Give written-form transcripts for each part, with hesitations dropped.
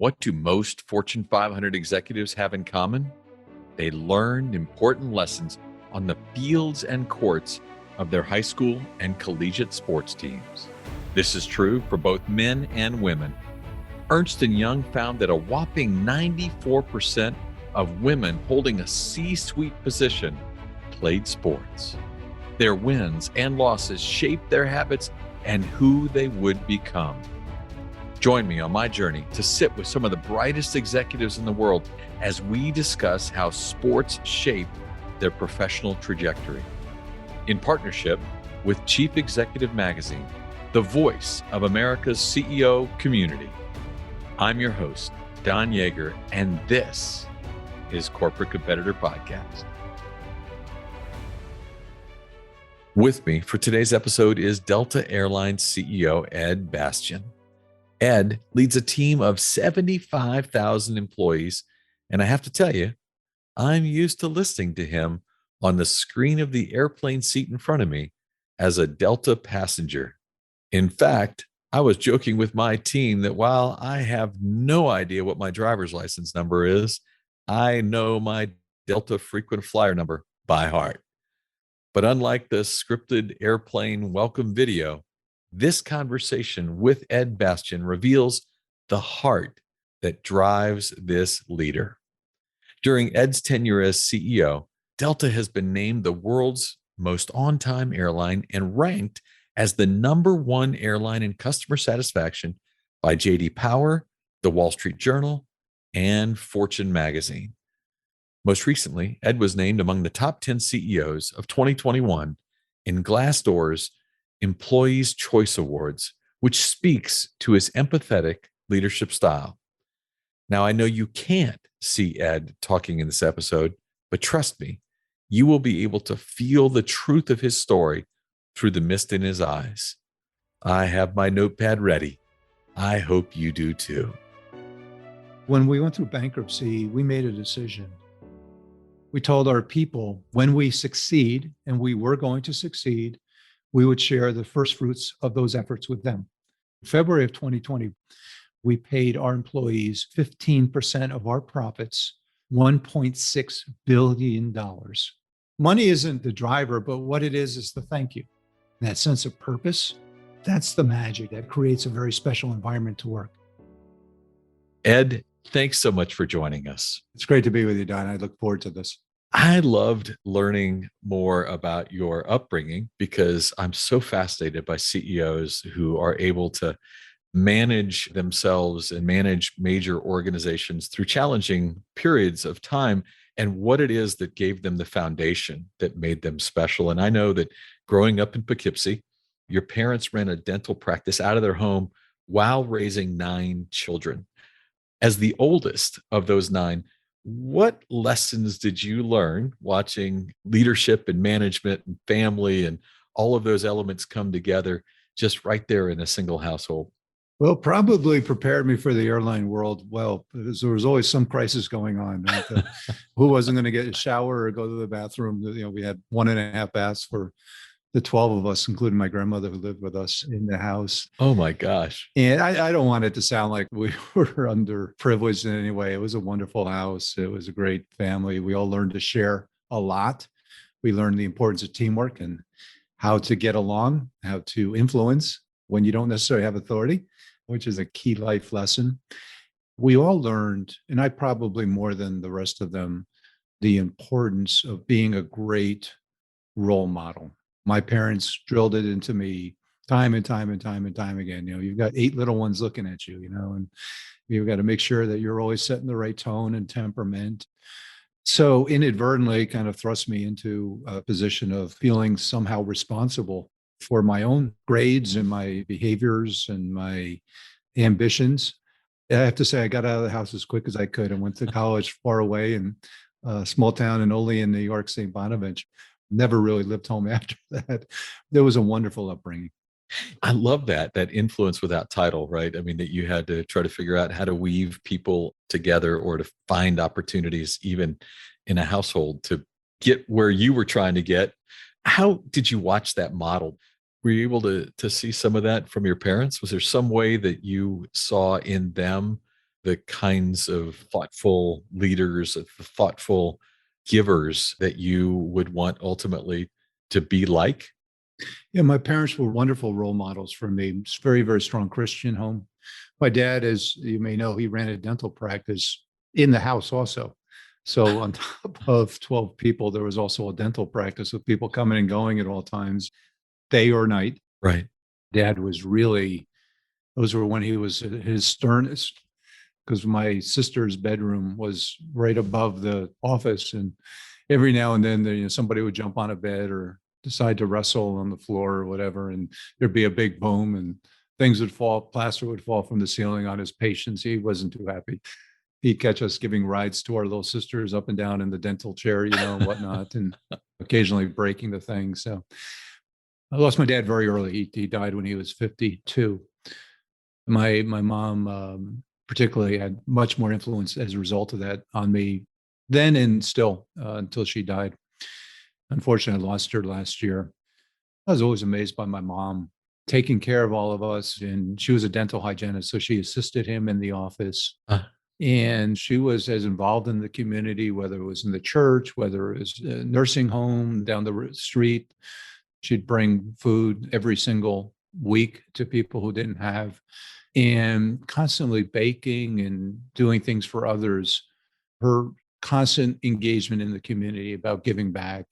What do most Fortune 500 executives have in common? They learned important lessons on the fields and courts of their high school and collegiate sports teams. This is true for both men and women. Ernst & Young found that a whopping 94% of women holding a C-suite position played sports. Their wins and losses shaped their habits and who they would become. Join me on my journey to sit with some of the brightest executives in the world as we discuss how sports shape their professional trajectory. In partnership with Chief Executive Magazine, the voice of America's CEO community, I'm your host, Don Yeager, and this is Corporate Competitor Podcast. With me for today's episode is Delta Airlines CEO Ed Bastian. Ed leads a team of 75,000 employees, and I have to tell you, I'm used to listening to him on the screen of the airplane seat in front of me as a Delta passenger. In fact, I was joking with my team that while I have no idea what my driver's license number is, I know my Delta frequent flyer number by heart. But unlike the scripted airplane welcome video, this conversation with Ed Bastian reveals the heart that drives this leader. During Ed's tenure as CEO, Delta has been named the world's most on-time airline and ranked as the #1 airline in customer satisfaction by J.D. Power, The Wall Street Journal, and Fortune magazine. Most recently, Ed was named among the top 10 CEOs of 2021 in Glassdoor's Employees' Choice Awards, which speaks to his empathetic leadership style. Now, I know you can't see Ed talking in this episode, but trust me, you will be able to feel the truth of his story through the mist in his eyes. I have my notepad ready. I hope you do too. When we went through bankruptcy, we made a decision. We told our people when we succeed, and we were going to succeed, we would share the first fruits of those efforts with them. In February of 2020, we paid our employees 15% of our profits, $1.6 billion. Money isn't the driver, but what it is the thank you. That sense of purpose, that's the magic that creates a very special environment to work. Ed, thanks so much for joining us. It's great to be with you, Don. I look forward to this. I loved learning more about your upbringing because I'm so fascinated by CEOs who are able to manage themselves and manage major organizations through challenging periods of time and what it is that gave them the foundation that made them special. And I know that growing up in Poughkeepsie, your parents ran a dental practice out of their home while raising 9 children. As the oldest of those 9, what lessons did you learn watching leadership and management and family and all of those elements come together just right there in a single household? Well, probably prepared me for the airline world well, because there was always some crisis going on. Right? Who wasn't going to get a shower or go to the bathroom? We had 1.5 baths for the 12 of us, including my grandmother who lived with us in the house. Oh my gosh. And I don't want it to sound like we were underprivileged in any way. It was a wonderful house. It was a great family. We all learned to share a lot. We learned the importance of teamwork and how to get along, how to influence when you don't necessarily have authority, which is a key life lesson. We all learned, and I probably more than the rest of them, the importance of being a great role model. My parents drilled it into me time and time again. You've got 8 little ones looking at you, and you've got to make sure that you're always setting the right tone and temperament. So inadvertently kind of thrust me into a position of feeling somehow responsible for my own grades and my behaviors and my ambitions. I have to say I got out of the house as quick as I could and went to college far away in a small town in Olean, New York, St. Bonaventure. Never really lived home after that. There was a wonderful upbringing. I love that influence without title, right? I mean, that you had to try to figure out how to weave people together or to find opportunities even in a household to get where you were trying to get. How did you watch that model? Were you able to see some of that from your parents? Was there some way that you saw in them the kinds of thoughtful leaders, of thoughtful givers that you would want ultimately to be like? Yeah, my parents were wonderful role models for me. It's a very, very strong Christian home. My dad, as you may know, he ran a dental practice in the house also. So on top of 12 people, there was also a dental practice with people coming and going at all times, day or night. Right. Dad was really, those were when he was at his sternest, because my sister's bedroom was right above the office. And every now and then, somebody would jump on a bed or decide to wrestle on the floor or whatever, and there'd be a big boom and things would fall, plaster would fall from the ceiling on his patients. He wasn't too happy. He'd catch us giving rides to our little sisters up and down in the dental chair, and whatnot, and occasionally breaking the thing. So I lost my dad very early. He died when he was 52. My mom particularly had much more influence as a result of that on me then and still until she died. Unfortunately, I lost her last year. I was always amazed by my mom taking care of all of us, and she was a dental hygienist, so she assisted him in the office. Uh, And she was as involved in the community, whether it was in the church, whether it was a nursing home down the street. She'd bring food every single week to people who didn't have, and constantly baking and doing things for others. Her constant engagement in the community about giving back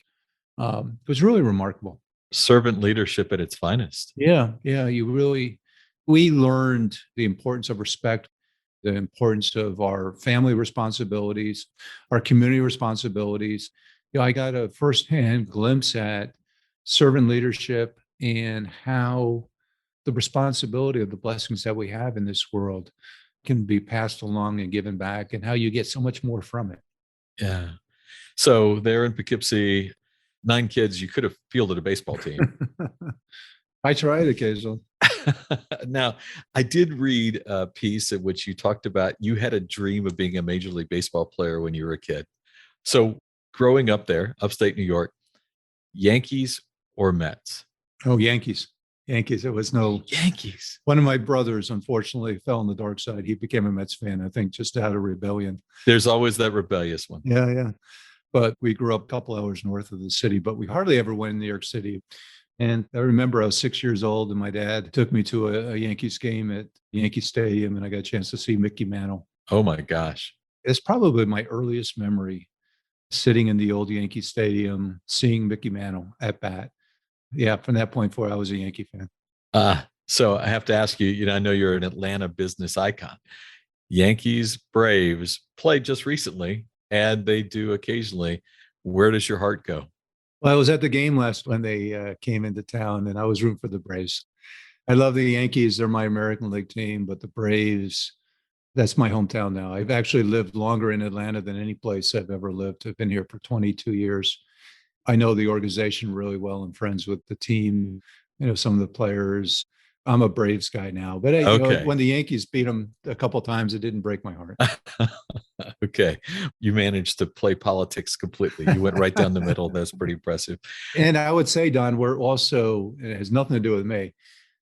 was really remarkable. Servant leadership at its finest. Yeah, yeah, we learned the importance of respect, the importance of our family responsibilities, our community responsibilities. I got a firsthand glimpse at servant leadership and how the responsibility of the blessings that we have in this world can be passed along and given back, and how you get so much more from it. Yeah. So there in Poughkeepsie, 9 kids, you could have fielded a baseball team. I try it occasionally. Now, I did read a piece in which you talked about you had a dream of being a Major League Baseball player when you were a kid. So growing up there, upstate New York, Yankees or Mets? Oh, Yankees. Yankees. It was no, Yankees. one of my brothers, unfortunately, fell on the dark side. He became a Mets fan, I think, just out of rebellion. There's always that rebellious one. Yeah, yeah. But we grew up a couple hours north of the city, but we hardly ever went in New York City. And I remember I was 6 years old, and my dad took me to a Yankees game at Yankee Stadium, and I got a chance to see Mickey Mantle. Oh my gosh. It's probably my earliest memory, sitting in the old Yankee Stadium, seeing Mickey Mantle at bat. Yeah, from that point forward, I was a Yankee fan. So I have to ask you, I know you're an Atlanta business icon. Yankees, Braves played just recently, and they do occasionally. Where does your heart go? Well, I was at the game last when they came into town, and I was rooting for the Braves. I love the Yankees. They're my American League team, but the Braves, that's my hometown now. I've actually lived longer in Atlanta than any place I've ever lived. I've been here for 22 years. I know the organization really well and friends with the team, some of the players. I'm a Braves guy now, but Okay. when the Yankees beat them a couple of times, it didn't break my heart. Okay. You managed to play politics completely. You went right down the middle. That's pretty impressive. And I would say, Don, we're also, it has nothing to do with me.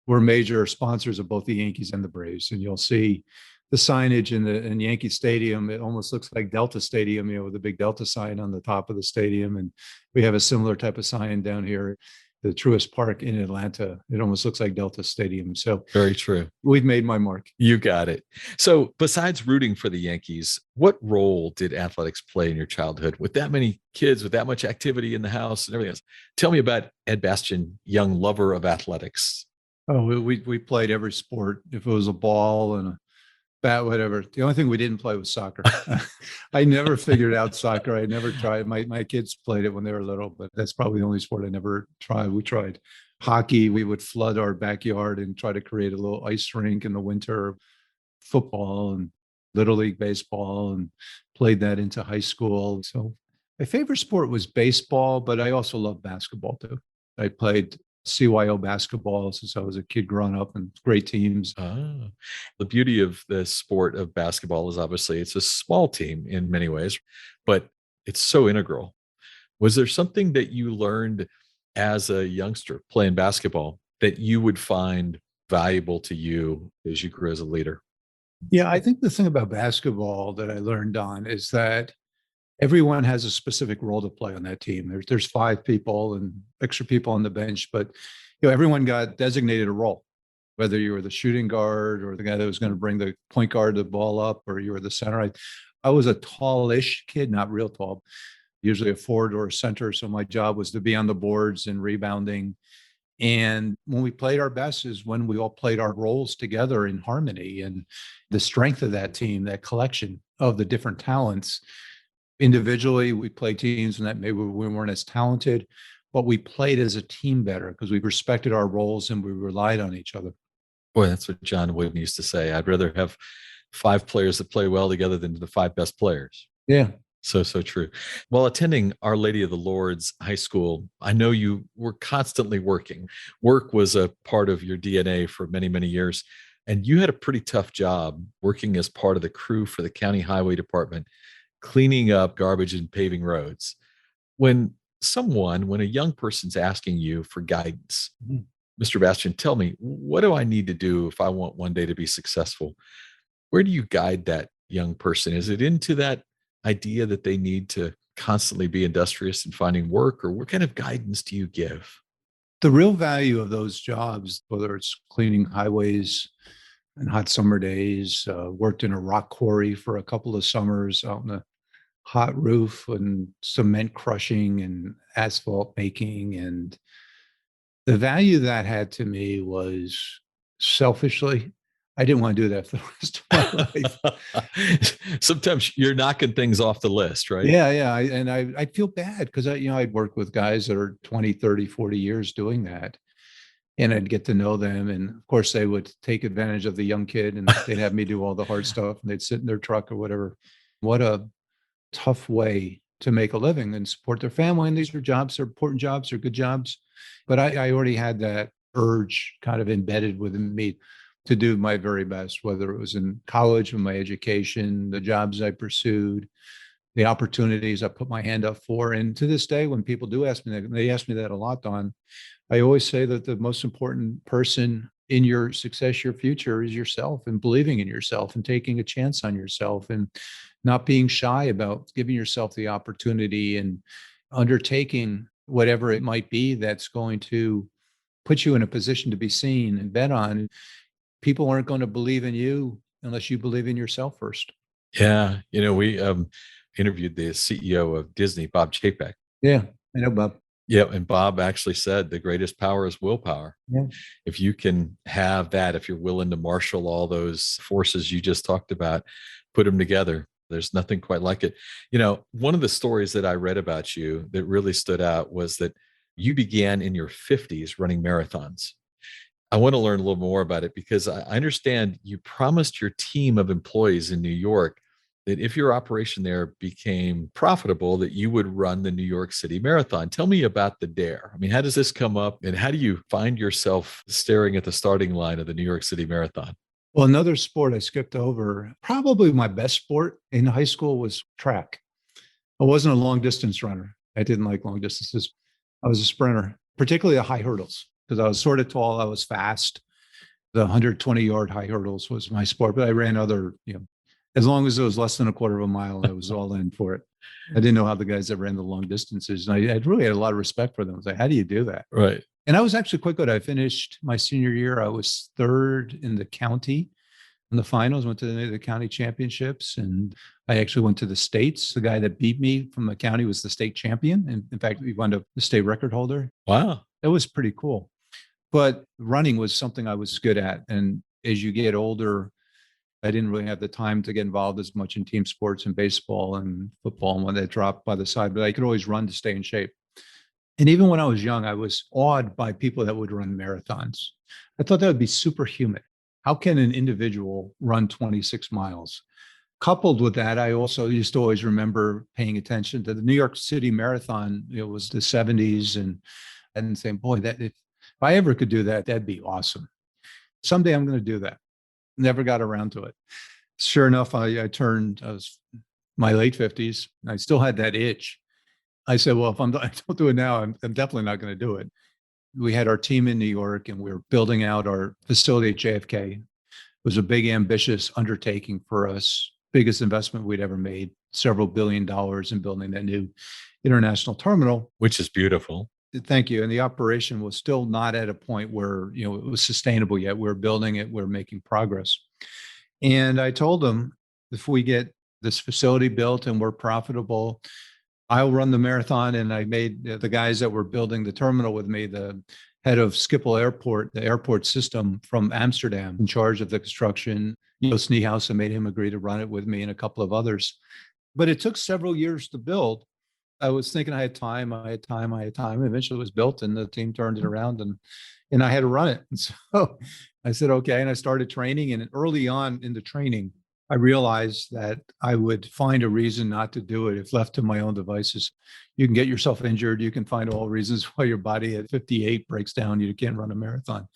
We're major sponsors of both the Yankees and the Braves. And you'll see the signage in Yankee Stadium. It almost looks like Delta Stadium, with the big Delta sign on the top of the stadium. And we have a similar type of sign down here, the Truist Park in Atlanta. It almost looks like Delta Stadium. So Very true. we've made my mark. You got it. So besides rooting for the Yankees, what role did athletics play in your childhood with that many kids, with that much activity in the house and everything else? Tell me about Ed Bastian, young lover of athletics. Oh, we played every sport. If it was a ball and a bat, whatever. The only thing we didn't play was soccer. I never figured out soccer. I never tried. My kids played it when they were little, but that's probably the only sport I never tried. We tried hockey. We would flood our backyard and try to create a little ice rink in the winter. Football and little league baseball, and played that into high school. So my favorite sport was baseball, but I also love basketball too. I played CYO basketball since I was a kid growing up, and great teams. The beauty of the sport of basketball is obviously it's a small team in many ways, but it's so integral. Was there something that you learned as a youngster playing basketball that you would find valuable to you as you grew as a leader? Yeah, I think the thing about basketball that I learned on is that everyone has a specific role to play on that team. There's five people and extra people on the bench, but everyone got designated a role. Whether you were the shooting guard or the guy that was going to bring the point guard the ball up, or you were the center. I was a tallish kid, not real tall, usually a forward or a center. So my job was to be on the boards and rebounding. And when we played our best is when we all played our roles together in harmony, and the strength of that team, that collection of the different talents. Individually, we played teams and that maybe we weren't as talented, but we played as a team better because we respected our roles and we relied on each other. Boy, that's what John Wooden used to say. I'd rather have five players that play well together than the five best players. Yeah. So true. While attending Our Lady of the Lord's High School, I know you were constantly working. Work was a part of your DNA for many, many years. And you had a pretty tough job working as part of the crew for the county highway department, cleaning up garbage and paving roads. When a young person's asking you for guidance, Mr. Bastian, tell me, what do I need to do if I want one day to be successful? Where do you guide that young person? Is it into that idea that they need to constantly be industrious in finding work, or what kind of guidance do you give? The real value of those jobs, whether it's cleaning highways in hot summer days, worked in a rock quarry for a couple of summers out in a hot roof and cement crushing and asphalt making. And the value that had to me was selfishly, I didn't want to do that for the rest of my life. Sometimes you're knocking things off the list, right? Yeah, yeah. I feel bad because I'd work with guys that are 20, 30, 40 years doing that. And I'd get to know them. And of course, they would take advantage of the young kid and they'd have me do all the hard stuff and they'd sit in their truck or whatever. What a tough way to make a living and support their family. And these are jobs, they're important jobs, they're good jobs. But I already had that urge kind of embedded within me to do my very best, whether it was in college or my education, the jobs I pursued, the opportunities I put my hand up for. And to this day, when people do ask me that, they ask me that a lot, Don, I always say that the most important person in your success, your future, is yourself, and believing in yourself and taking a chance on yourself and not being shy about giving yourself the opportunity and undertaking whatever it might be that's going to put you in a position to be seen and bet on. People aren't going to believe in you unless you believe in yourself first. Yeah. We interviewed the CEO of Disney, Bob Chapek. Yeah, I know, Bob. Yeah. And Bob actually said the greatest power is willpower. Yeah. If you can have that, if you're willing to marshal all those forces you just talked about, put them together, there's nothing quite like it. One of the stories that I read about you that really stood out was that you began in your 50s running marathons. I want to learn a little more about it because I understand you promised your team of employees in New York that if your operation there became profitable, that you would run the New York City Marathon. Tell me about the dare. I mean, how does this come up and how do you find yourself staring at the starting line of the New York City Marathon? Well, another sport I skipped over, probably my best sport in high school, was track. I wasn't a long distance runner. I didn't like long distances. I was a sprinter, particularly the high hurdles, because I was sort of tall. I was fast. The 120-yard high hurdles was my sport, but I ran other, as long as it was less than a quarter of a mile, I was all in for it. I didn't know how the guys that ran the long distances. And I really had a lot of respect for them. I was like, how do you do that? Right. And I was actually quite good. I finished my senior year. I was third in the county in the finals, went to the county championships. And I actually went to the states. The guy that beat me from the county was the state champion. And in fact, we wound up the state record holder. Wow. It was pretty cool. But running was something I was good at. And as you get older, I didn't really have the time to get involved as much in team sports and baseball and football and when that dropped by the side, but I could always run to stay in shape. And even when I was young, I was awed by people that would run marathons. I thought that would be superhuman. How can an individual run 26 miles? Coupled with that, I also used to always remember paying attention to the New York City Marathon. It was the 70s and saying, boy, that if I ever could do that, that'd be awesome. Someday I'm going to do that. Never got around to it. Sure enough, I was my late 50s. I still had that itch. I said, well, if I don't do it now, I'm definitely not going to do it. We had our team in New York and we were building out our facility at JFK. It was a big, ambitious undertaking for us, biggest investment we'd ever made, several $billions in building that new international terminal. Which is beautiful. Thank you. And the operation was still not at a point where, it was sustainable yet. We were building it, we we're making progress. And I told them, if we get this facility built and we're profitable, I'll run the marathon. And I made the guys that were building the terminal with me, the head of Schiphol Airport, the airport system from Amsterdam, in charge of the construction. Joost Niehaus, I made him agree to run it with me and a couple of others. But it took several years to build. I was thinking I had time. Eventually it was built and the team turned it around and I had to run it. And so I said, okay. And I started training. And early on in the training, I realized that I would find a reason not to do it if left to my own devices. You can get yourself injured. You can find all reasons why your body at 58 breaks down. You can't run a marathon.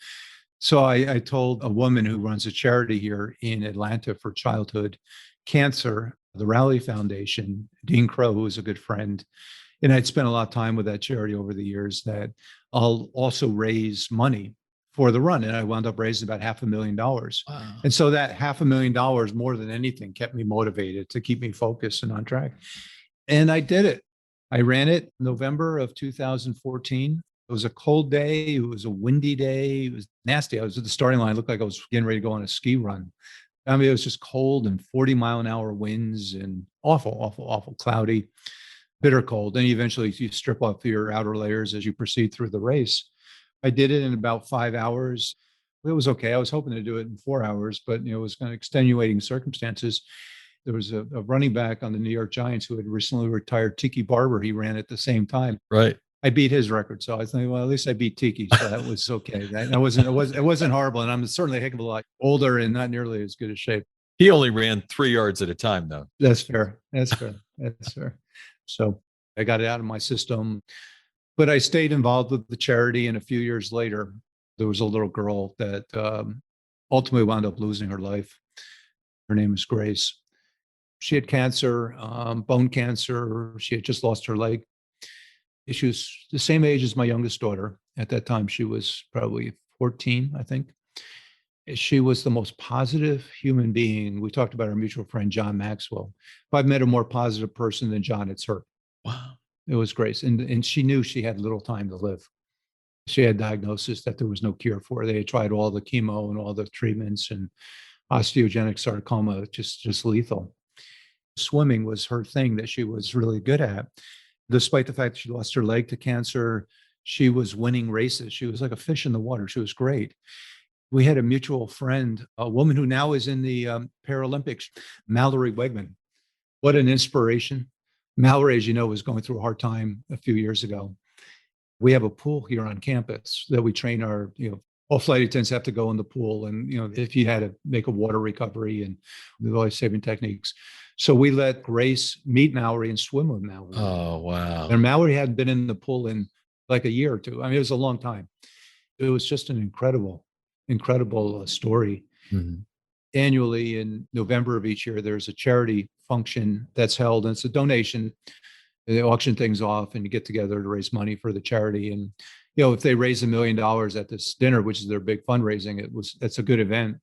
So I told a woman who runs a charity here in Atlanta for childhood cancer, the Rally Foundation, Dean Crow, who is a good friend, and I'd spent a lot of time with that charity over the years, that I'll also raise money for the run. And I wound up raising about $500,000. Wow. And so that $500,000 more than anything kept me motivated to keep me focused and on track. And I did it. I ran it November of 2014. It was a cold day. It was a windy day. It was nasty. I was at the starting line. It looked like I was getting ready to go on a ski run. I mean, it was just cold and 40-mile-an-hour winds and awful, cloudy, bitter cold. And eventually you strip off your outer layers as you proceed through the race. I did it in about 5 hours. It was okay. I was hoping to do it in 4 hours, but it was kind of extenuating circumstances. There was a running back on the New York Giants who had recently retired, Tiki Barber. He ran at the same time. Right. I beat his record. So I think, well, at least I beat Tiki. So that was okay. It wasn't horrible. And I'm certainly a heck of a lot older and not nearly as good a shape. He only ran 3 yards at a time, though. That's fair. So I got it out of my system, but I stayed involved with the charity. And a few years later, there was a little girl that ultimately wound up losing her life. Her name is Grace. She had cancer, bone cancer. She had just lost her leg. She was the same age as my youngest daughter. At that time, she was probably 14, I think. She was the most positive human being. We talked about our mutual friend, John Maxwell. If I've met a more positive person than John, it's her. Wow. It was Grace. And she knew she had little time to live. She had diagnosis that there was no cure for. They had tried all the chemo and all the treatments, and osteogenic sarcoma, just lethal. Swimming was her thing that she was really good at. Despite the fact that she lost her leg to cancer, she was winning races. She was like a fish in the water. She was great. We had a mutual friend, a woman who now is in the Paralympics, Mallory Wegman. What an inspiration. Mallory, as you know, was going through a hard time a few years ago. We have a pool here on campus that we train our, all flight attendants have to go in the pool. And, if you had to make a water recovery and the life-saving techniques. So we let Grace meet Mallory and swim with Mallory. Oh, wow. And Mallory hadn't been in the pool in like a year or two. I mean, it was a long time. It was just an incredible story. Mm-hmm. Annually in November of each year, there's a charity function that's held, and it's a donation. They auction things off and you get together to raise money for the charity. And, if they raise $1 million at this dinner, which is their big fundraising, it's a good event.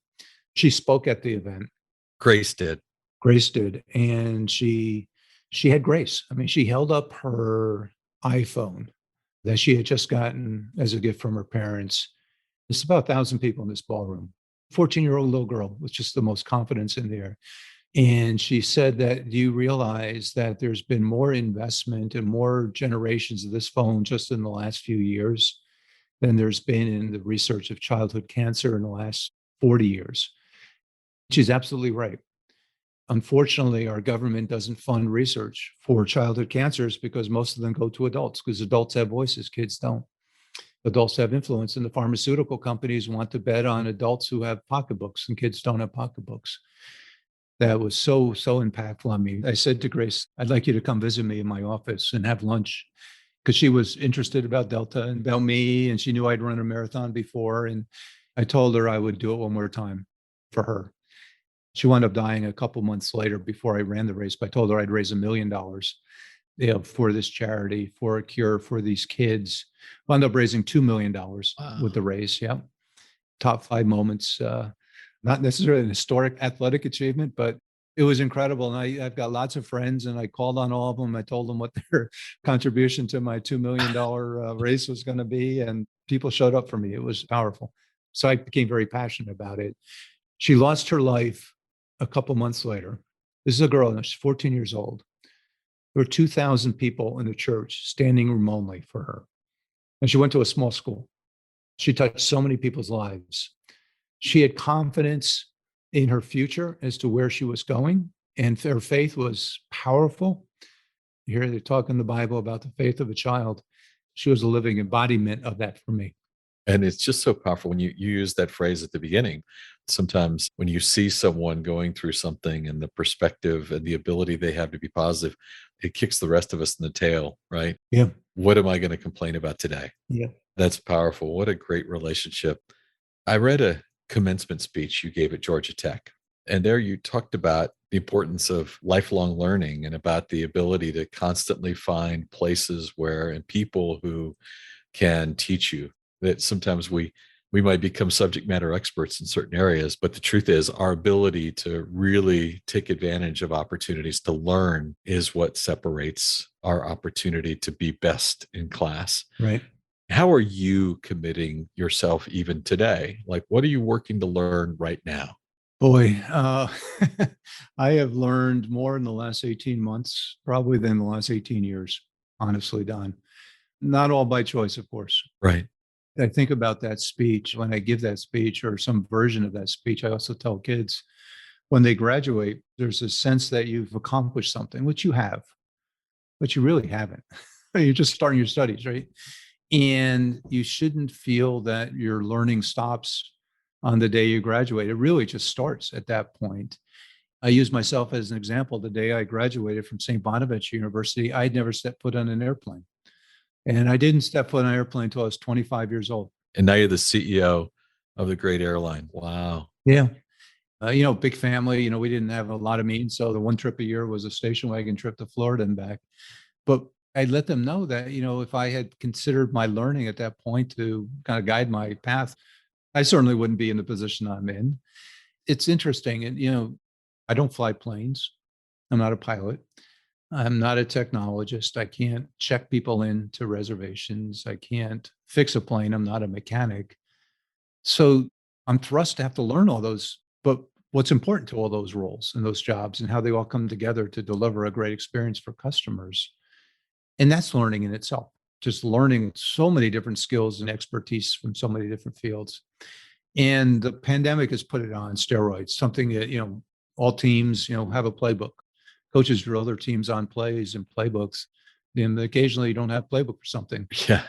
She spoke at the event. Grace did. And she had grace. I mean, she held up her iPhone that she had just gotten as a gift from her parents. There's about 1,000 people in this ballroom. 14-year-old little girl with just the most confidence in there. And she said that, do you realize that there's been more investment and more generations of this phone just in the last few years than there's been in the research of childhood cancer in the last 40 years? She's absolutely right. Unfortunately, our government doesn't fund research for childhood cancers because most of them go to adults, because adults have voices, kids don't. Adults have influence, and the pharmaceutical companies want to bet on adults who have pocketbooks, and kids don't have pocketbooks. That was so impactful on me. I said to Grace, I'd like you to come visit me in my office and have lunch, because she was interested about Delta and about me, and she knew I'd run a marathon before. And I told her I would do it one more time for her. She wound up dying a couple months later before I ran the race, but I told her I'd raise $1 million for this charity, for a cure for these kids. Wound up raising $2 million with the race. Yeah. Top 5 moments Not necessarily an historic athletic achievement, but it was incredible. And I've got lots of friends, and I called on all of them. I told them what their contribution to my $2 million race was going to be. And people showed up for me. It was powerful. So I became very passionate about it. She lost her life a couple months later. This is a girl, she's 14 years old. There were 2,000 people in the church standing room only for her. And she went to a small school. She touched so many people's lives. She had confidence in her future as to where she was going, and her faith was powerful. You hear they talk in the Bible about the faith of a child. She was a living embodiment of that for me. And it's just so powerful when you use that phrase at the beginning. Sometimes when you see someone going through something and the perspective and the ability they have to be positive, it kicks the rest of us in the tail, right? Yeah. What am I going to complain about today? Yeah. That's powerful. What a great relationship. I read a commencement speech you gave at Georgia Tech, and there you talked about the importance of lifelong learning and about the ability to constantly find places where and people who can teach you. That sometimes we might become subject matter experts in certain areas, but the truth is our ability to really take advantage of opportunities to learn is what separates our opportunity to be best in class. Right. How are you committing yourself even today? Like, what are you working to learn right now? Boy, I have learned more in the last 18 months, probably than the last 18 years, honestly, Don. Not all by choice, of course. Right. I think about that speech when I give that speech or some version of that speech. I also tell kids when they graduate, there's a sense that you've accomplished something, which you have, but you really haven't. You're just starting your studies, right? And you shouldn't feel that your learning stops on the day you graduate. It really just starts at that point. I use myself as an example. The day I graduated from St. Bonaventure University, I'd never stepped foot on an airplane. And I didn't step foot on an airplane until I was 25 years old. And now you're the CEO of the great airline. Wow. Yeah. Big family, we didn't have a lot of means. So the one trip a year was a station wagon trip to Florida and back. But I let them know that, if I had considered my learning at that point to kind of guide my path, I certainly wouldn't be in the position I'm in. It's interesting. And, I don't fly planes. I'm not a pilot. I'm not a technologist. I can't check people into reservations. I can't fix a plane. I'm not a mechanic. So I'm thrust to have to learn all those. But what's important to all those roles and those jobs and how they all come together to deliver a great experience for customers. And that's learning in itself, just learning so many different skills and expertise from so many different fields. And the pandemic has put it on steroids, something that, all teams, have a playbook. Coaches drill their teams on plays and playbooks. And occasionally you don't have playbook for something. Yeah.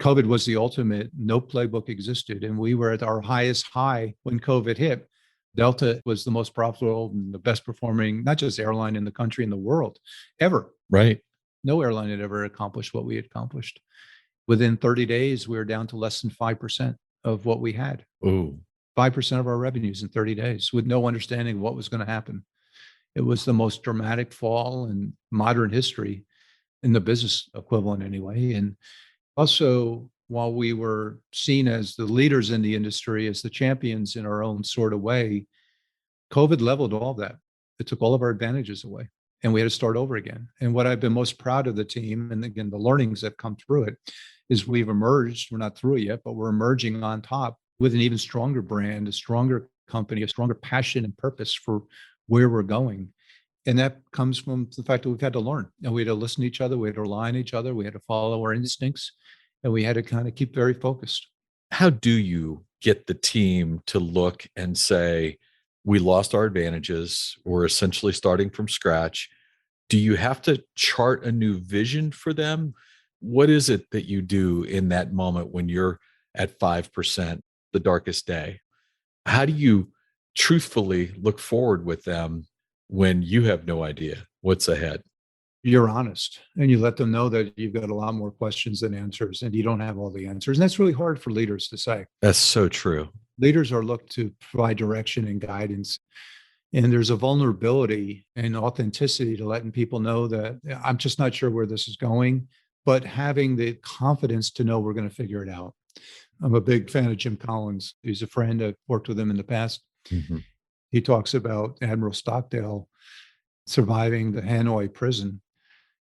COVID was the ultimate. No playbook existed. And we were at our highest high when COVID hit. Delta was the most profitable and the best performing, not just airline in the country, in the world ever. Right. No airline had ever accomplished what we had accomplished. Within 30 days, we were down to less than 5% of what we had. Ooh. 5% of our revenues in 30 days with no understanding of what was going to happen. It was the most dramatic fall in modern history, in the business equivalent anyway. And also, while we were seen as the leaders in the industry, as the champions in our own sort of way, COVID leveled all that. It took all of our advantages away and we had to start over again. And what I've been most proud of the team, and again, the learnings that come through it, is we've emerged. We're not through it yet, but we're emerging on top with an even stronger brand, a stronger company, a stronger passion and purpose for where we're going. And that comes from the fact that we've had to learn. And we had to listen to each other, we had to rely on each other, we had to follow our instincts, and we had to kind of keep very focused. How do you get the team to look and say, we lost our advantages, we're essentially starting from scratch? Do you have to chart a new vision for them? What is it that you do in that moment when you're at 5%, the darkest day? How do you truthfully look forward with them when you have no idea what's ahead? You're honest and you let them know that you've got a lot more questions than answers and you don't have all the answers. And that's really hard for leaders to say. That's so true. Leaders are looked to provide direction and guidance. And there's a vulnerability and authenticity to letting people know that I'm just not sure where this is going, but having the confidence to know we're going to figure it out. I'm a big fan of Jim Collins. He's a friend. I've worked with him in the past. Mhm. He talks about Admiral Stockdale surviving the Hanoi prison,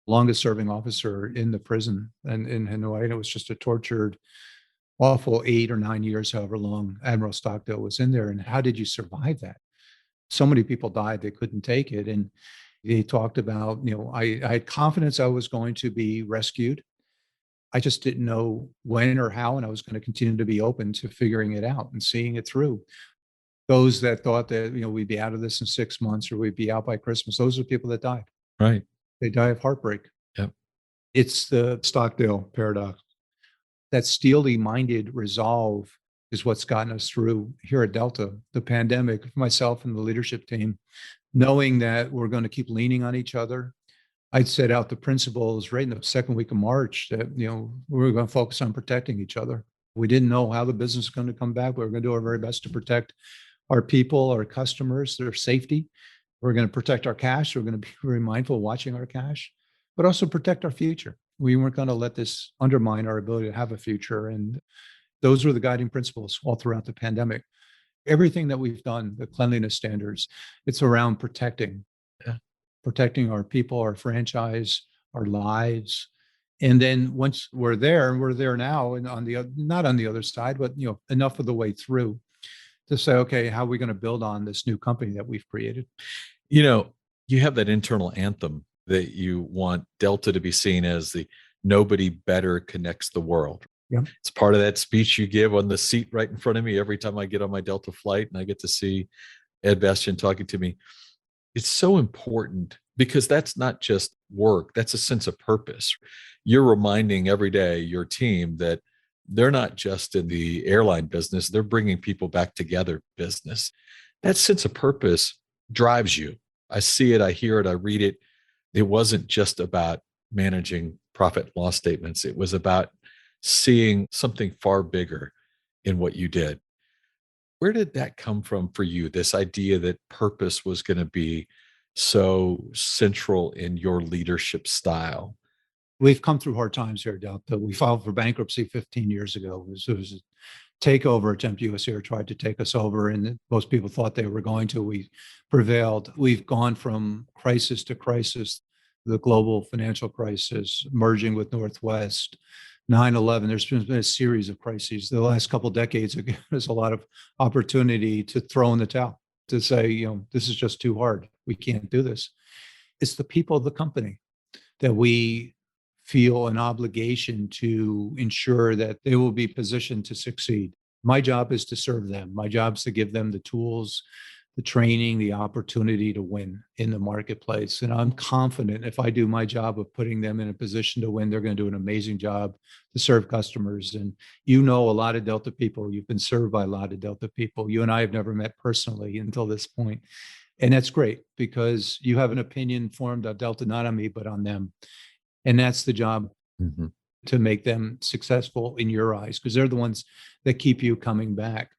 longest serving officer in the prison and in Hanoi. And it was just a tortured, awful 8 or 9 years, however long Admiral Stockdale was in there. And how did you survive that? So many people died, they couldn't take it. And he talked about, I had confidence I was going to be rescued. I just didn't know when or how, and I was going to continue to be open to figuring it out and seeing it through. Those that thought that, we'd be out of this in 6 months or we'd be out by Christmas, those are the people that died. Right. They die of heartbreak. Yep. It's the Stockdale paradox. That steely minded resolve is what's gotten us through here at Delta, the pandemic, myself and the leadership team, knowing that we're going to keep leaning on each other. I'd set out the principles right in the second week of March that, we were going to focus on protecting each other. We didn't know how the business is going to come back. We were going to do our very best to protect our people, our customers, their safety. We're going to protect our cash. We're going to be very mindful of watching our cash, but also protect our future. We weren't going to let this undermine our ability to have a future. And those were the guiding principles all throughout the pandemic. Everything that we've done, the cleanliness standards, it's around Yeah. protecting our people, our franchise, our lives. And then once we're there, and we're there now, and not on the other side, but enough of the way through to say, okay, how are we going to build on this new company that we've created? You know, you have that internal anthem that you want Delta to be seen as the nobody better connects the world. Yeah. It's part of that speech you give on the seat right in front of me every time I get on my Delta flight and I get to see Ed Bastian talking to me. It's so important because that's not just work, that's a sense of purpose. You're reminding every day your team that they're not just in the airline business, they're bringing people back together business. That sense of purpose drives you. I see it, I hear it, I read it. It wasn't just about managing profit and loss statements, it was about seeing something far bigger in what you did. Where did that come from for you? This idea that purpose was going to be so central in your leadership style? We've come through hard times here, Delta. We filed for bankruptcy 15 years ago. It was a takeover attempt. US Air tried to take us over, and most people thought they were going to. We prevailed. We've gone from crisis to crisis, the global financial crisis, merging with Northwest, 9/11. There's been a series of crises. The last couple of decades have given us a lot of opportunity to throw in the towel, to say, this is just too hard. We can't do this. It's the people of the company that we feel an obligation to ensure that they will be positioned to succeed. My job is to serve them. My job is to give them the tools, the training, the opportunity to win in the marketplace. And I'm confident if I do my job of putting them in a position to win, they're going to do an amazing job to serve customers. And a lot of Delta people. You've been served by a lot of Delta people. You and I have never met personally until this point. And that's great because you have an opinion formed on Delta, not on me, but on them. And that's the job, Mhm. to make them successful in your eyes, because they're the ones that keep you coming back.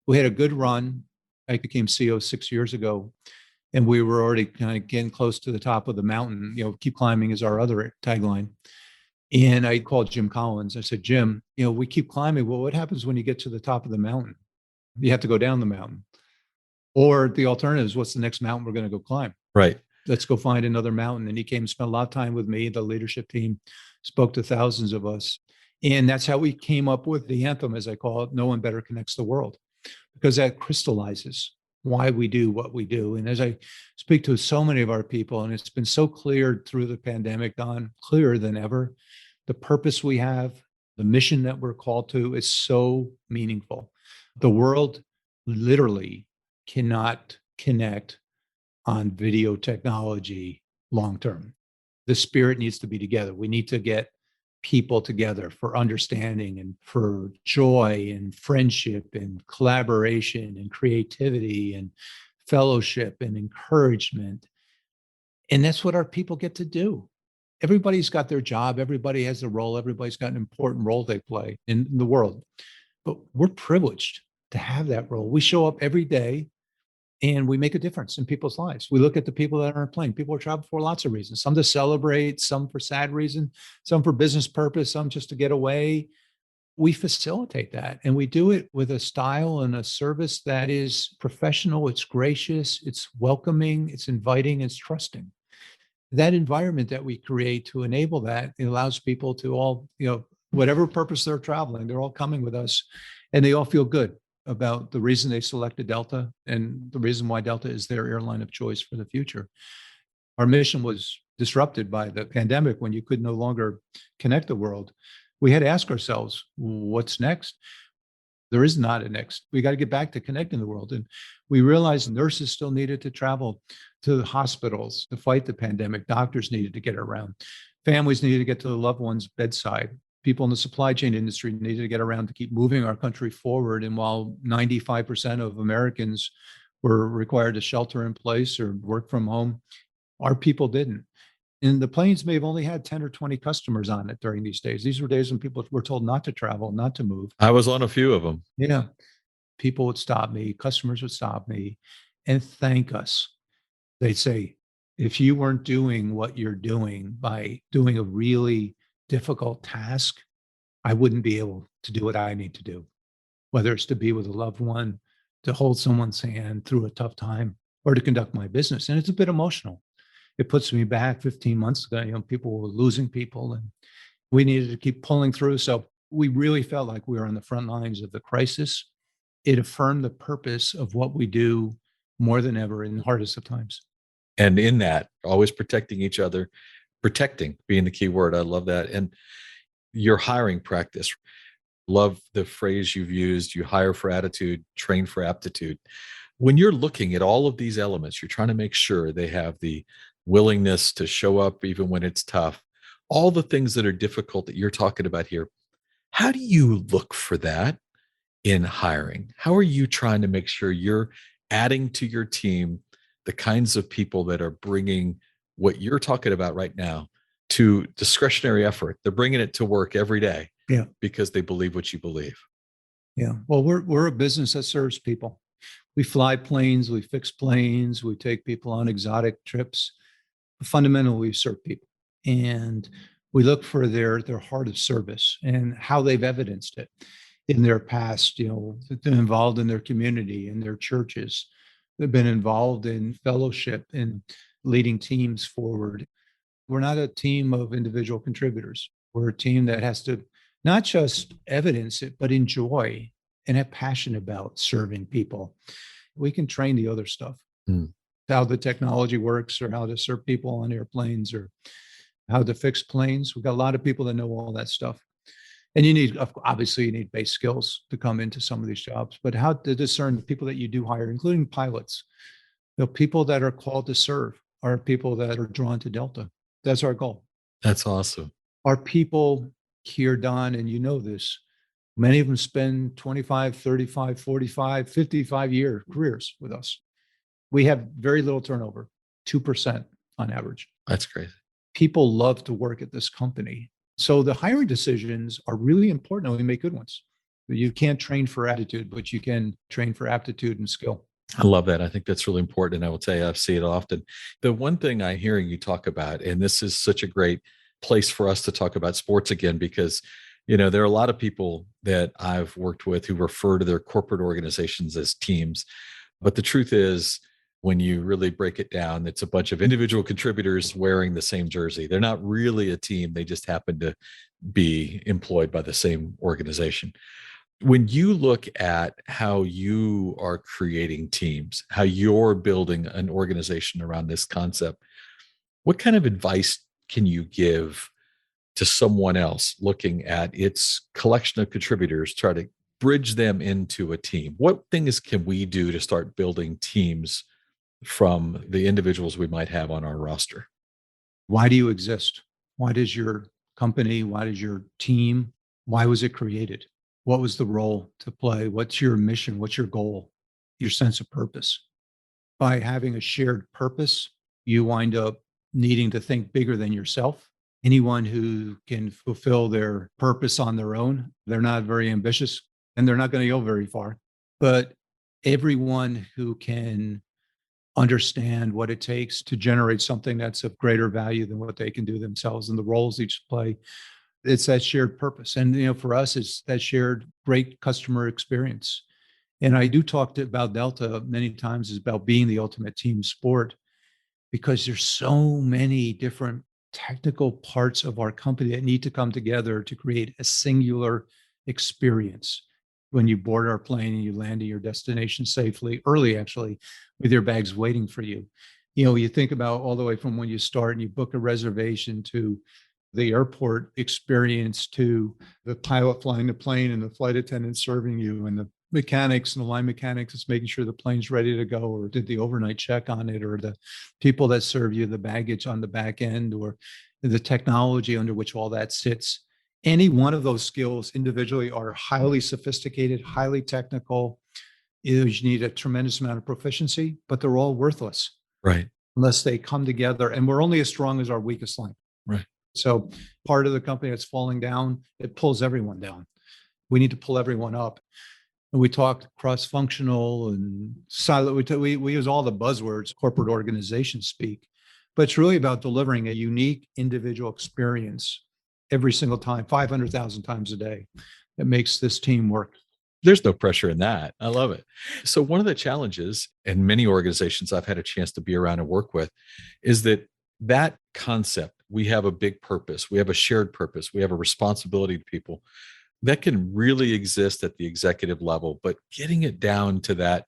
We had a good run. I became CEO 6 years ago, and we were already kind of getting close to the top of the mountain. Keep climbing is our other tagline. And I called Jim Collins. I said, Jim, we keep climbing. Well, what happens when you get to the top of the mountain? You have to go down the mountain. Or the alternative is, what's the next mountain we're going to go climb? Right. Let's go find another mountain. And he came, spent a lot of time with me, the leadership team, spoke to thousands of us. And that's how we came up with the anthem, as I call it, no one better connects the world, because that crystallizes why we do what we do. And as I speak to so many of our people, and it's been so clear through the pandemic, Don, clearer than ever, the purpose we have, the mission that we're called to is so meaningful. The world literally cannot connect on video technology long term. The spirit needs to be together. We need to get people together for understanding and for joy and friendship and collaboration and creativity and fellowship and encouragement. And that's what our people get to do. Everybody's got their job, everybody has a role, everybody's got an important role they play in the world. But we're privileged to have that role. We show up every day and we make a difference in people's lives. We look at the people that are on a plane. People are traveling for lots of reasons, some to celebrate, some for sad reason, some for business purpose, some just to get away. we facilitate that, and we do it with a style and a service that is professional, it's gracious, it's welcoming, it's inviting, it's trusting. That environment that we create to enable that, it allows people to all, whatever purpose they're traveling, they're all coming with us, and they all feel good about the reason they selected Delta and the reason why Delta is their airline of choice for the future. Our mission was disrupted by the pandemic when you could no longer connect the world. We had to ask ourselves, what's next? There is not a next. We got to get back to connecting the world. And we realized nurses still needed to travel to the hospitals to fight the pandemic. Doctors needed to get around. Families needed to get to the loved one's bedside. People in the supply chain industry needed to get around to keep moving our country forward. And while 95% of Americans were required to shelter in place or work from home, our people didn't. And the planes may have only had 10 or 20 customers on it during these days. These were days when people were told not to travel, not to move. I was on a few of them. Yeah. People would stop me, customers would stop me and thank us. They'd say, if you weren't doing what you're doing by doing a really difficult task, I wouldn't be able to do what I need to do, whether it's to be with a loved one, to hold someone's hand through a tough time, or to conduct my business. And it's a bit emotional. It puts me back 15 months ago. People were losing people and we needed to keep pulling through. So we really felt like we were on the front lines of the crisis. It affirmed the purpose of what we do more than ever in the hardest of times. And in that, always protecting each other, protecting being the key word. I love that. And your hiring practice, love the phrase you've used, you hire for attitude, train for aptitude. When you're looking at all of these elements, you're trying to make sure they have the willingness to show up even when it's tough, all the things that are difficult that you're talking about here. How do you look for that in hiring? How are you trying to make sure you're adding to your team the kinds of people that are bringing what you're talking about right now to discretionary effort? They're bringing it to work every day, because they believe what you believe. Yeah. Well, we're a business that serves people. We fly planes, we fix planes, we take people on exotic trips. Fundamentally, we serve people, and we look for their heart of service and how they've evidenced it in their past. They've been involved in their community, in their churches. They've been involved in fellowship and leading teams forward. We're not a team of individual contributors. We're a team that has to not just evidence it, but enjoy and have passion about serving people. We can train the other stuff. How the technology works, or how to serve people on airplanes, or how to fix planes. We've got a lot of people that know all that stuff. And obviously you need base skills to come into some of these jobs, but how to discern the people that you do hire, including pilots. People that are called to serve are people that are drawn to Delta. That's our goal. That's awesome. Our people here, Don, and you know this, many of them spend 25, 35, 45, 55-year careers with us. We have very little turnover, 2% on average. That's crazy. People love to work at this company. So the hiring decisions are really important, and we make good ones. You can't train for attitude, but you can train for aptitude and skill. I love that. I think that's really important. And I will tell you, I see it often. The one thing I'm hearing you talk about, and this is such a great place for us to talk about sports again, because there are a lot of people that I've worked with who refer to their corporate organizations as teams. But the truth is, when you really break it down, it's a bunch of individual contributors wearing the same jersey. They're not really a team. They just happen to be employed by the same organization. When you look at how you are creating teams, how you're building an organization around this concept, what kind of advice can you give to someone else looking at its collection of contributors, try to bridge them into a team? What things can we do to start building teams from the individuals we might have on our roster? Why do you exist? Why does your company, why does your team, why was it created? What was the role to play? What's your mission? What's your goal? Your sense of purpose. By having a shared purpose, you wind up needing to think bigger than yourself. Anyone who can fulfill their purpose on their own, they're not very ambitious and they're not going to go very far. But everyone who can understand what it takes to generate something that's of greater value than what they can do themselves, and the roles each play, It's that shared purpose. And, for us, it's that shared great customer experience. And I do about Delta many times is about being the ultimate team sport because there's so many different technical parts of our company that need to come together to create a singular experience. When you board our plane and you land at your destination safely, early actually, with your bags waiting for you. You think about all the way from when you start and you book a reservation to the airport experience to the pilot flying the plane and the flight attendant serving you and the mechanics and the line mechanics is making sure the plane's ready to go or did the overnight check on it, or the people that serve you the baggage on the back end, or the technology under which all that sits. Any one of those skills individually are highly sophisticated, highly technical. You need a tremendous amount of proficiency, but they're all worthless Right. unless they come together. And we're only as strong as our weakest link. Right. So part of the company that's falling down, it pulls everyone down. We need to pull everyone up. And we talked cross-functional and silent. We use all the buzzwords corporate organizations speak, but it's really about delivering a unique individual experience every single time, 500,000 times a day, that makes this team work. There's no pressure in that. I love it. So one of the challenges in many organizations I've had a chance to be around and work with is that concept, we have a big purpose, we have a shared purpose, we have a responsibility to people, that can really exist at the executive level, but getting it down to that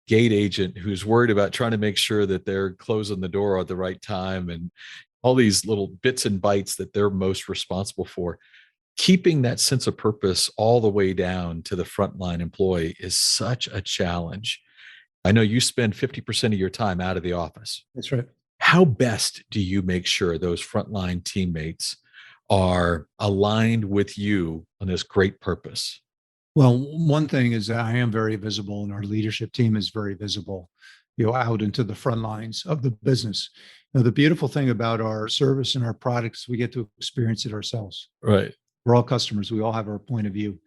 gate agent who's worried about trying to make sure that they're closing the door at the right time and all these little bits and bytes that they're most responsible for, keeping that sense of purpose all the way down to the frontline employee is such a challenge. I know you spend 50% of your time out of the office. That's right. How best do you make sure those frontline teammates are aligned with you on this great purpose? Well, one thing is that I am very visible and our leadership team is very visible, out into the front lines of the business. The beautiful thing about our service and our products, we get to experience it ourselves. Right. We're all customers. We all have our point of view.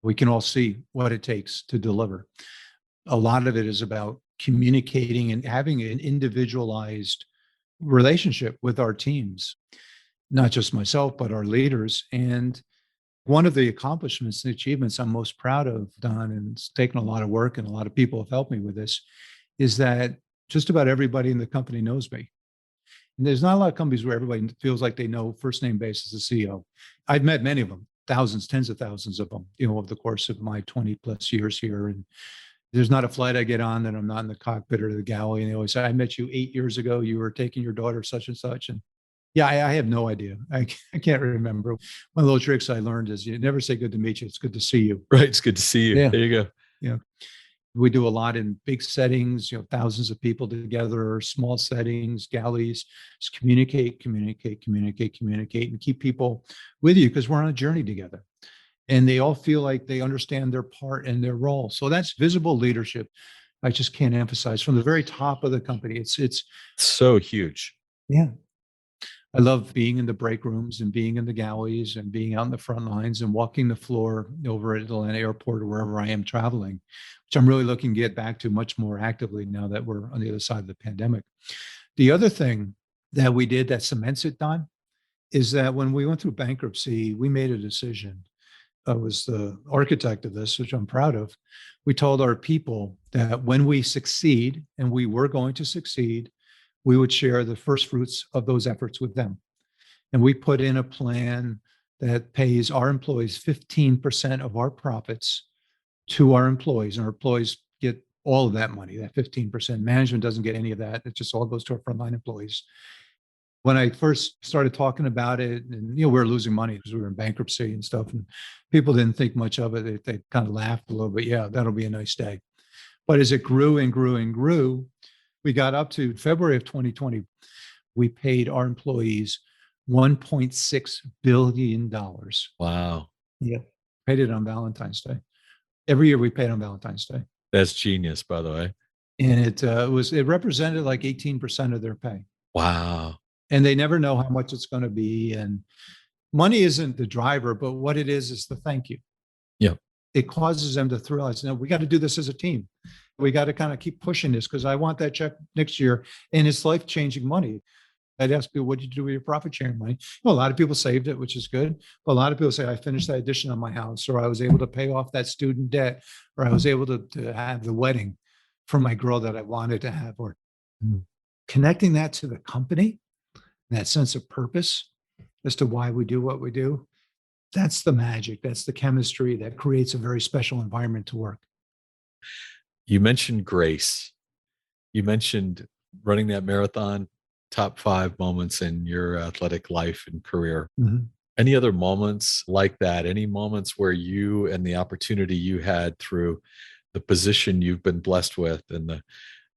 We can all see what it takes to deliver. A lot of it is about communicating and having an individualized relationship with our teams, not just myself, but our leaders. And one of the accomplishments and achievements I'm most proud of, Don, and it's taken a lot of work and a lot of people have helped me with this, is that just about everybody in the company knows me. And there's not a lot of companies where everybody feels like they know first name basis the CEO. I've met many of them, thousands, tens of thousands of them, over the course of my 20 plus years here. And there's not a flight I get on that I'm not in the cockpit or the galley. And they always say, I met you 8 years ago. You were taking your daughter such and such. And yeah, I have no idea. I can't remember. One of those tricks I learned is you never say good to meet you. It's good to see you. Right. It's good to see you. Yeah. There you go. Yeah. We do a lot in big settings, thousands of people together, small settings, galleys. Just communicate, and keep people with you because we're on a journey together. And they all feel like they understand their part and their role. So that's visible leadership. I just can't emphasize from the very top of the company. It's so huge. Yeah. I love being in the break rooms and being in the galleys and being out in the front lines and walking the floor over at Atlanta Airport or wherever I am traveling, which I'm really looking to get back to much more actively now that we're on the other side of the pandemic. The other thing that we did that cements it, Don, is that when we went through bankruptcy, we made a decision. I was the architect of this, which I'm proud of. We told our people that when we succeed, and we were going to succeed, we would share the first fruits of those efforts with them. And we put in a plan that pays our employees 15% of our profits to our employees. And our employees get all of that money, that 15%. Management doesn't get any of that. It just all goes to our frontline employees. When I first started talking about it, and we were losing money because we were in bankruptcy and stuff, and people didn't think much of it. They kind of laughed a little bit. Yeah, that'll be a nice day. But as it grew and grew and grew, we got up to February of 2020. We paid our employees $1.6 billion. Wow. Yeah. Paid it on Valentine's Day. Every year we paid on Valentine's Day. That's genius, by the way. And it represented like 18% of their pay. Wow. And they never know how much it's going to be. And money isn't the driver, but what it is the thank you. Yeah. It causes them to realize, no, we got to do this as a team. We got to kind of keep pushing this because I want that check next year. And it's life-changing money. I'd ask people, what did you do with your profit sharing money? Well, a lot of people saved it, which is good. But a lot of people say, I finished that addition on my house, or I was able to pay off that student debt, or I was able to have the wedding for my girl that I wanted to have, or connecting that to the company, that sense of purpose as to why we do what we do. That's the magic. That's the chemistry that creates a very special environment to work. You mentioned grace. You mentioned running that marathon, top 5 moments in your athletic life and career. Mm-hmm. Any other moments like that? Any moments where you and the opportunity you had through the position you've been blessed with and the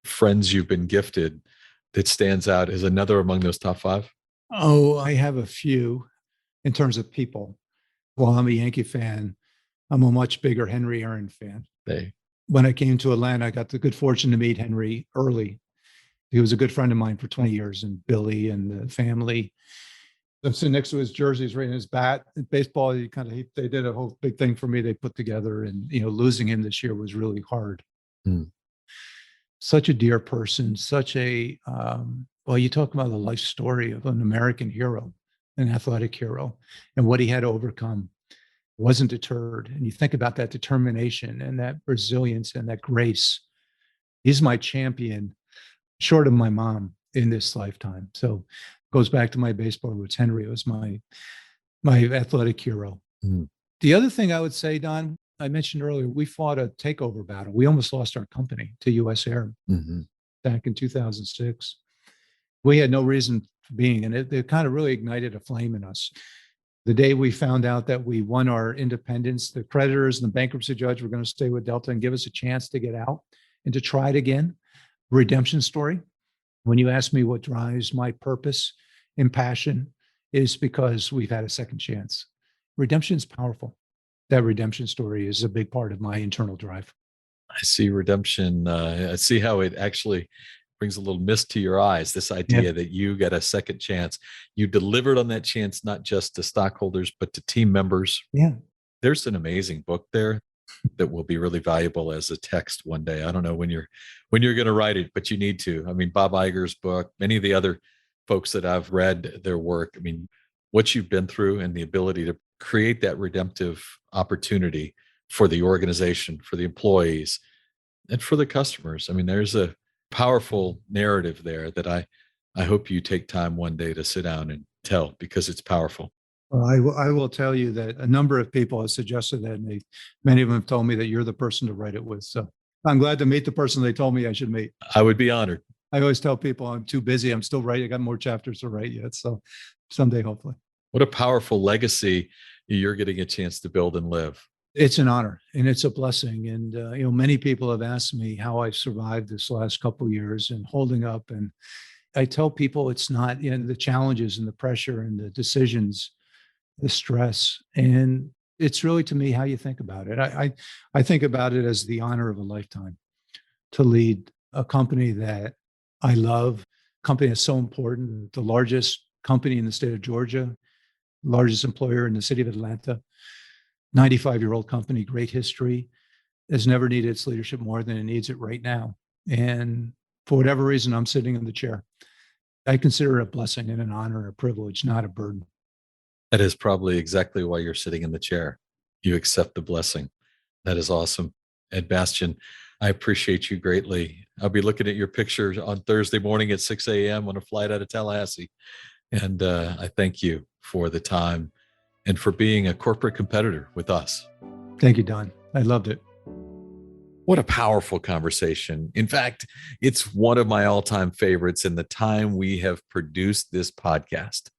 friends you've been gifted that stands out as another among those top 5? Oh, I have a few in terms of people. While I'm a Yankee fan, I'm a much bigger Henry Aaron fan. When I came to Atlanta, I got the good fortune to meet Henry early. He was a good friend of mine for 20 years, and Billy and the family. I'm sitting next to his jersey, he's right in his bat. In baseball, they did a whole big thing for me. They put together, and losing him this year was really hard. Such a dear person, such a well, you talk about the life story of an American hero, an athletic hero, and what he had to overcome. Wasn't deterred. And you think about that determination and that resilience and that grace. He's my champion, short of my mom, in this lifetime. So it goes back to my baseball roots. Henry was my athletic hero. The other thing I would say, Don, I mentioned earlier, we fought a takeover battle. We almost lost our company to US Air back in 2006. We had no reason for being, and it kind of really ignited a flame in us. The day we found out that we won our independence, the creditors and the bankruptcy judge were going to stay with Delta and give us a chance to get out and to try it again. Redemption story. When you ask me what drives my purpose and passion, is because we've had a second chance. Redemption is powerful. That redemption story is a big part of my internal drive. I see redemption. I see how it actually brings a little mist to your eyes, this idea that you got a second chance. You delivered on that chance, not just to stockholders, but to team members. Yeah. There's an amazing book there that will be really valuable as a text one day. I don't know when you're going to write it, but you need to. I mean, Bob Iger's book, many of the other folks that I've read their work. I mean, what you've been through and the ability to create that redemptive opportunity for the organization, for the employees, and for the customers. I mean, there's a powerful narrative there that I hope you take time one day to sit down and tell, because it's powerful. Well, I will tell you that a number of people have suggested that, and many of them have told me that you're the person to write it with. So I'm glad to meet the person they told me I should meet. I would be honored. I always tell people I'm too busy. I'm still writing. I got more chapters to write yet. So someday, hopefully. What a powerful legacy you're getting a chance to build and live. It's an honor and it's a blessing. And, many people have asked me how I've survived this last couple of years and holding up. And I tell people it's not the challenges and the pressure and the decisions, the stress. And it's really, to me, how you think about it. I think about it as the honor of a lifetime to lead a company that I love, a company that's so important, the largest company in the state of Georgia, largest employer in the city of Atlanta. 95-year-old company, great history, has never needed its leadership more than it needs it right now. And for whatever reason, I'm sitting in the chair. I consider it a blessing and an honor and a privilege, not a burden. That is probably exactly why you're sitting in the chair. You accept the blessing. That is awesome. Ed Bastian, I appreciate you greatly. I'll be looking at your picture on Thursday morning at 6 a.m. on a flight out of Tallahassee. And I thank you for the time and for being a corporate competitor with us. Thank you, Don. I loved it. What a powerful conversation. In fact, it's one of my all-time favorites in the time we have produced this podcast.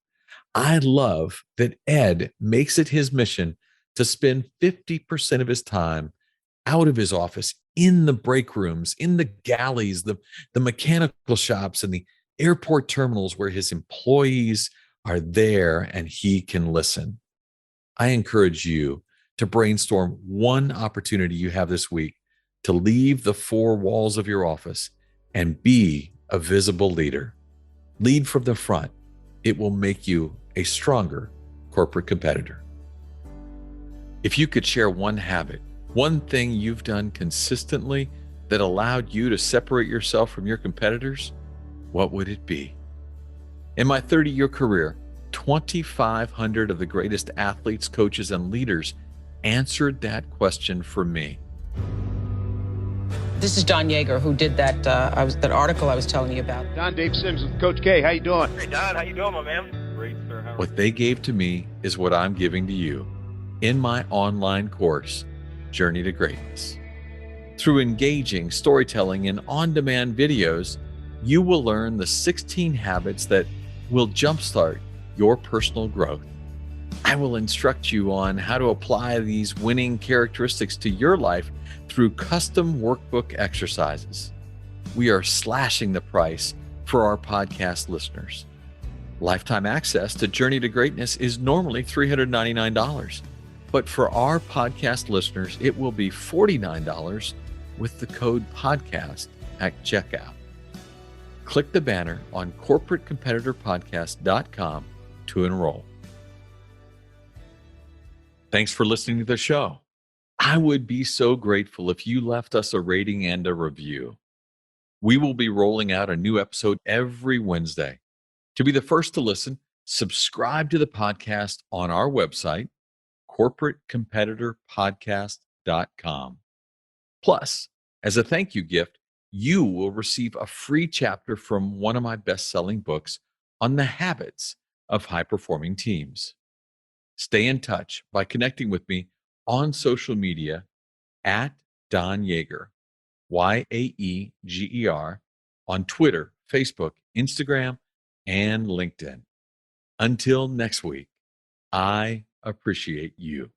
I love that Ed makes it his mission to spend 50% of his time out of his office, in the break rooms, in the galleys, the mechanical shops, and the airport terminals where his employees are there and he can listen. I encourage you to brainstorm one opportunity you have this week to leave the 4 walls of your office and be a visible leader. Lead from the front. It will make you a stronger corporate competitor. If you could share one habit, one thing you've done consistently that allowed you to separate yourself from your competitors, what would it be? In my 30-year career, 2,500 of the greatest athletes, coaches, and leaders answered that question for me. This is Don Yeager, who did that article I was telling you about. Don, Dave Sims with Coach K. How you doing? Hey, Don. How you doing, my man? Great, sir. What they gave to me is what I'm giving to you in my online course, Journey to Greatness. Through engaging storytelling and on-demand videos, you will learn the 16 habits that will jumpstart your personal growth. I will instruct you on how to apply these winning characteristics to your life through custom workbook exercises. We are slashing the price for our podcast listeners. Lifetime access to Journey to Greatness is normally $399, but for our podcast listeners, it will be $49 with the code podcast at checkout. Click the banner on corporatecompetitorpodcast.com to enroll. Thanks for listening to the show. I would be so grateful if you left us a rating and a review. We will be rolling out a new episode every Wednesday. To be the first to listen, subscribe to the podcast on our website, corporatecompetitorpodcast.com. Plus, as a thank you gift, you will receive a free chapter from one of my best-selling books on the habits of high-performing teams. Stay in touch by connecting with me on social media at Don Yeager, Yaeger, on Twitter, Facebook, Instagram, and LinkedIn. Until next week, I appreciate you.